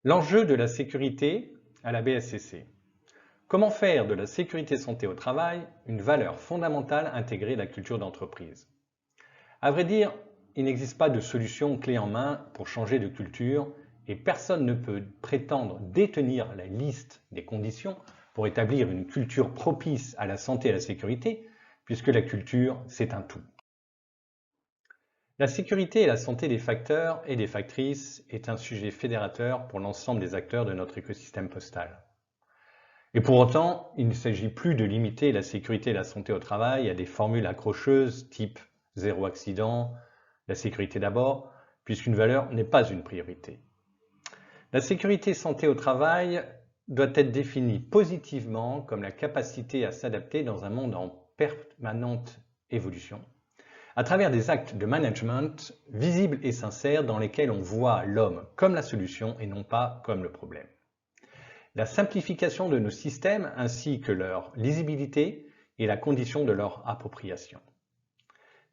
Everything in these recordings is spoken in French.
L'enjeu de la sécurité à la BSCC. Comment faire de la sécurité santé au travail une valeur fondamentale intégrée de la culture d'entreprise? À vrai dire, il n'existe pas de solution clé en main pour changer de culture et personne ne peut prétendre détenir la liste des conditions pour établir une culture propice à la santé et à la sécurité, puisque la culture, c'est un tout. La sécurité et la santé des facteurs et des factrices est un sujet fédérateur pour l'ensemble des acteurs de notre écosystème postal. Et pour autant, il ne s'agit plus de limiter la sécurité et la santé au travail à des formules accrocheuses type zéro accident, la sécurité d'abord, puisqu'une valeur n'est pas une priorité. La sécurité et santé au travail doit être définie positivement comme la capacité à s'adapter dans un monde en permanente évolution, à travers des actes de management visibles et sincères dans lesquels on voit l'homme comme la solution et non pas comme le problème. La simplification de nos systèmes ainsi que leur lisibilité est la condition de leur appropriation.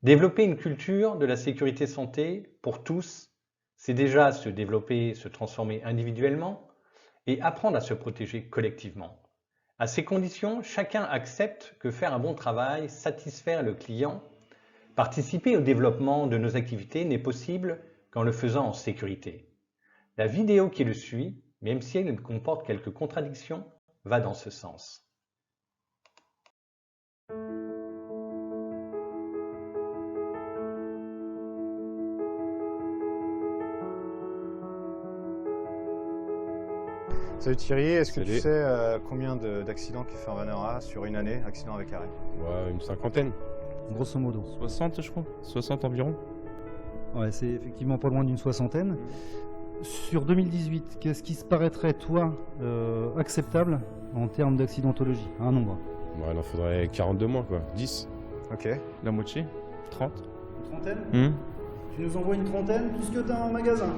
Développer une culture de la sécurité santé pour tous, c'est déjà se développer, se transformer individuellement et apprendre à se protéger collectivement. À ces conditions, chacun accepte que faire un bon travail, satisfaire le client, participer au développement de nos activités n'est possible qu'en le faisant en sécurité. La vidéo qui le suit, même si elle comporte quelques contradictions, va dans ce sens. Salut Thierry, est-ce que tu Salut. sais combien d'accidents Kiefer a sur une année, accidents avec arrêt? Ouais, une cinquantaine. Grosso modo. 60, je crois. 60 environ. Ouais, c'est effectivement pas loin d'une soixantaine. Sur 2018, qu'est-ce qui se paraîtrait, toi, acceptable en termes d'accidentologie? Un nombre. Bon, il en faudrait 42 moins, quoi. 10. Ok. La moitié. 30. Une trentaine? Tu nous envoies une trentaine, tout ce que t'as en magasin.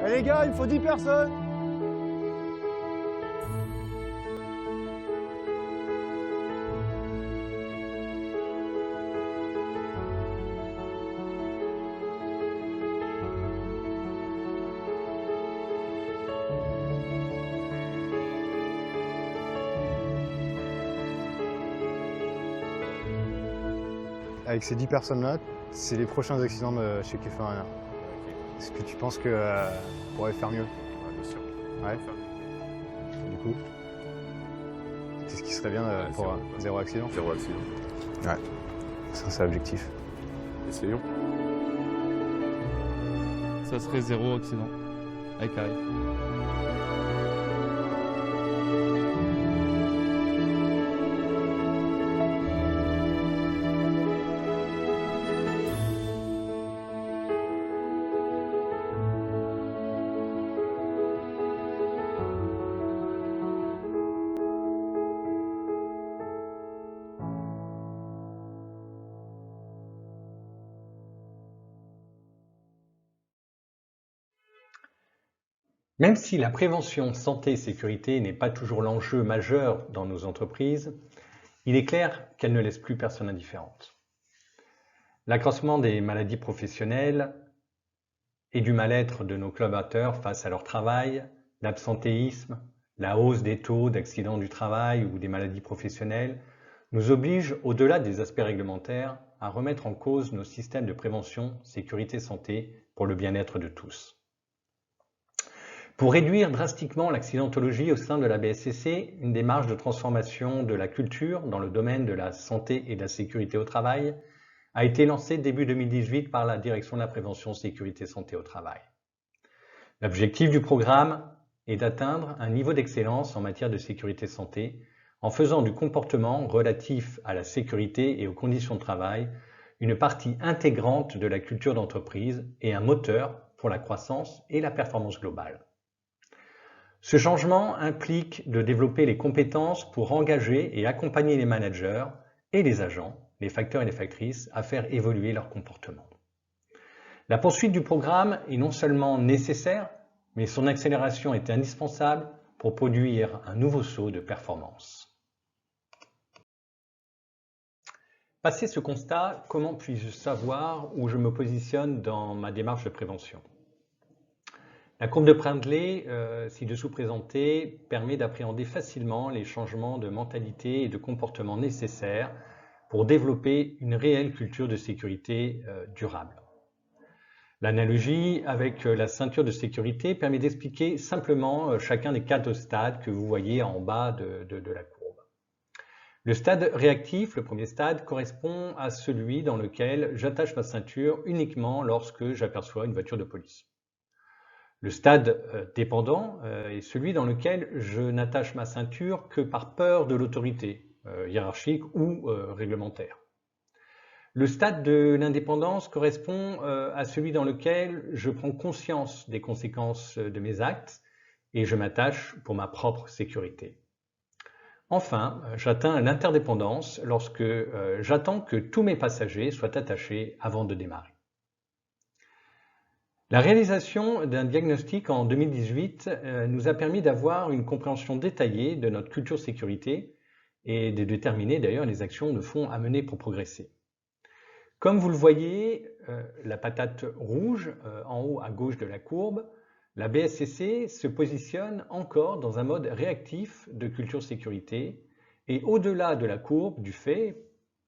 Eh les gars, il me faut 10 personnes. Avec ces 10 personnes-là, c'est les prochains accidents de chez Kiefer. Est-ce que tu penses qu'on pourrait faire mieux? Ouais, bien sûr. Ouais. Du coup, qu'est-ce qui serait bien pour zéro accident? Zéro accident. Ouais, ça c'est l'objectif. Essayons. Ça serait zéro accident avec arrêt. Même si la prévention santé et sécurité n'est pas toujours l'enjeu majeur dans nos entreprises, il est clair qu'elle ne laisse plus personne indifférente. L'accroissement des maladies professionnelles et du mal-être de nos collaborateurs face à leur travail, l'absentéisme, la hausse des taux d'accidents du travail ou des maladies professionnelles nous oblige, au-delà des aspects réglementaires, à remettre en cause nos systèmes de prévention, sécurité, santé pour le bien-être de tous. Pour réduire drastiquement l'accidentologie au sein de la BSCC, une démarche de transformation de la culture dans le domaine de la santé et de la sécurité au travail a été lancée début 2018 par la Direction de la prévention sécurité santé au travail. L'objectif du programme est d'atteindre un niveau d'excellence en matière de sécurité santé en faisant du comportement relatif à la sécurité et aux conditions de travail une partie intégrante de la culture d'entreprise et un moteur pour la croissance et la performance globale. Ce changement implique de développer les compétences pour engager et accompagner les managers et les agents, les facteurs et les factrices, à faire évoluer leur comportement. La poursuite du programme est non seulement nécessaire, mais son accélération est indispensable pour produire un nouveau saut de performance. Passé ce constat, comment puis-je savoir où je me positionne dans ma démarche de prévention? La courbe de Brindley, ci-dessous présentée, permet d'appréhender facilement les changements de mentalité et de comportement nécessaires pour développer une réelle culture de sécurité durable. L'analogie avec la ceinture de sécurité permet d'expliquer simplement chacun des 4 stades que vous voyez en bas de la courbe. Le stade réactif, le premier stade, correspond à celui dans lequel j'attache ma ceinture uniquement lorsque j'aperçois une voiture de police. Le stade dépendant est celui dans lequel je n'attache ma ceinture que par peur de l'autorité hiérarchique ou réglementaire. Le stade de l'indépendance correspond à celui dans lequel je prends conscience des conséquences de mes actes et je m'attache pour ma propre sécurité. Enfin, j'atteins l'interdépendance lorsque j'attends que tous mes passagers soient attachés avant de démarrer. La réalisation d'un diagnostic en 2018 nous a permis d'avoir une compréhension détaillée de notre culture sécurité et de déterminer d'ailleurs les actions de fond à mener pour progresser. Comme vous le voyez, la patate rouge en haut à gauche de la courbe, la BSCC se positionne encore dans un mode réactif de culture sécurité et au-delà de la courbe du fait,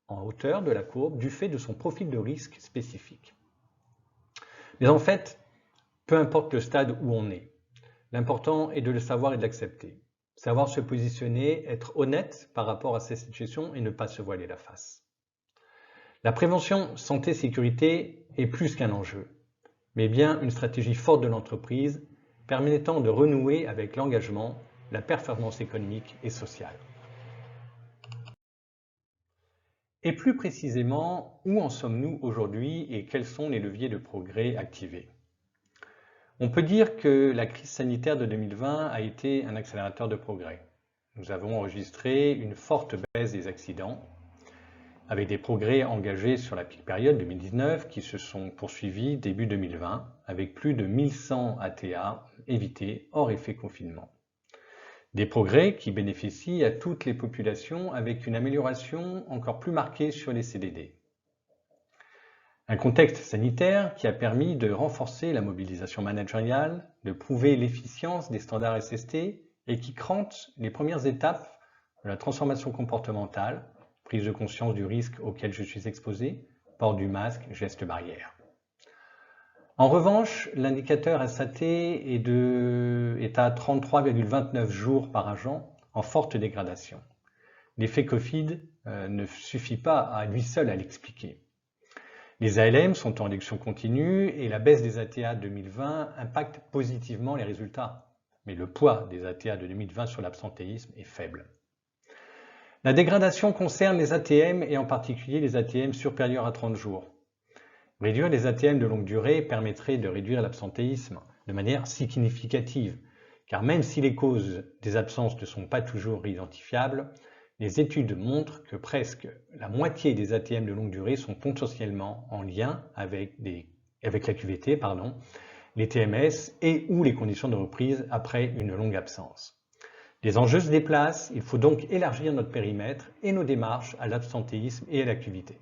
en hauteur de la courbe, du fait de son profil de risque spécifique. Mais en fait, peu importe le stade où on est, l'important est de le savoir et de l'accepter. Savoir se positionner, être honnête par rapport à ces situations et ne pas se voiler la face. La prévention santé-sécurité est plus qu'un enjeu, mais bien une stratégie forte de l'entreprise permettant de renouer avec l'engagement, la performance économique et sociale. Et plus précisément, où en sommes-nous aujourd'hui et quels sont les leviers de progrès activés? On peut dire que la crise sanitaire de 2020 a été un accélérateur de progrès. Nous avons enregistré une forte baisse des accidents, avec des progrès engagés sur la période 2019 qui se sont poursuivis début 2020, avec plus de 1100 ATA évités hors effet confinement. Des progrès qui bénéficient à toutes les populations avec une amélioration encore plus marquée sur les CDD. Un contexte sanitaire qui a permis de renforcer la mobilisation managériale, de prouver l'efficience des standards SST et qui crante les premières étapes de la transformation comportementale, prise de conscience du risque auquel je suis exposé, port du masque, gestes barrières. En revanche, l'indicateur SAT est à 33,29 jours par agent, en forte dégradation. L'effet Covid ne suffit pas à lui seul à l'expliquer. Les ALM sont en réduction continue et la baisse des ATA 2020 impacte positivement les résultats. Mais le poids des ATA de 2020 sur l'absentéisme est faible. La dégradation concerne les ATM et en particulier les ATM supérieurs à 30 jours. Réduire les ATM de longue durée permettrait de réduire l'absentéisme de manière significative, car même si les causes des absences ne sont pas toujours identifiables, les études montrent que presque la moitié des ATM de longue durée sont potentiellement en lien avec la QVT, les TMS et ou les conditions de reprise après une longue absence. Les enjeux se déplacent, il faut donc élargir notre périmètre et nos démarches à l'absentéisme et à la QVT.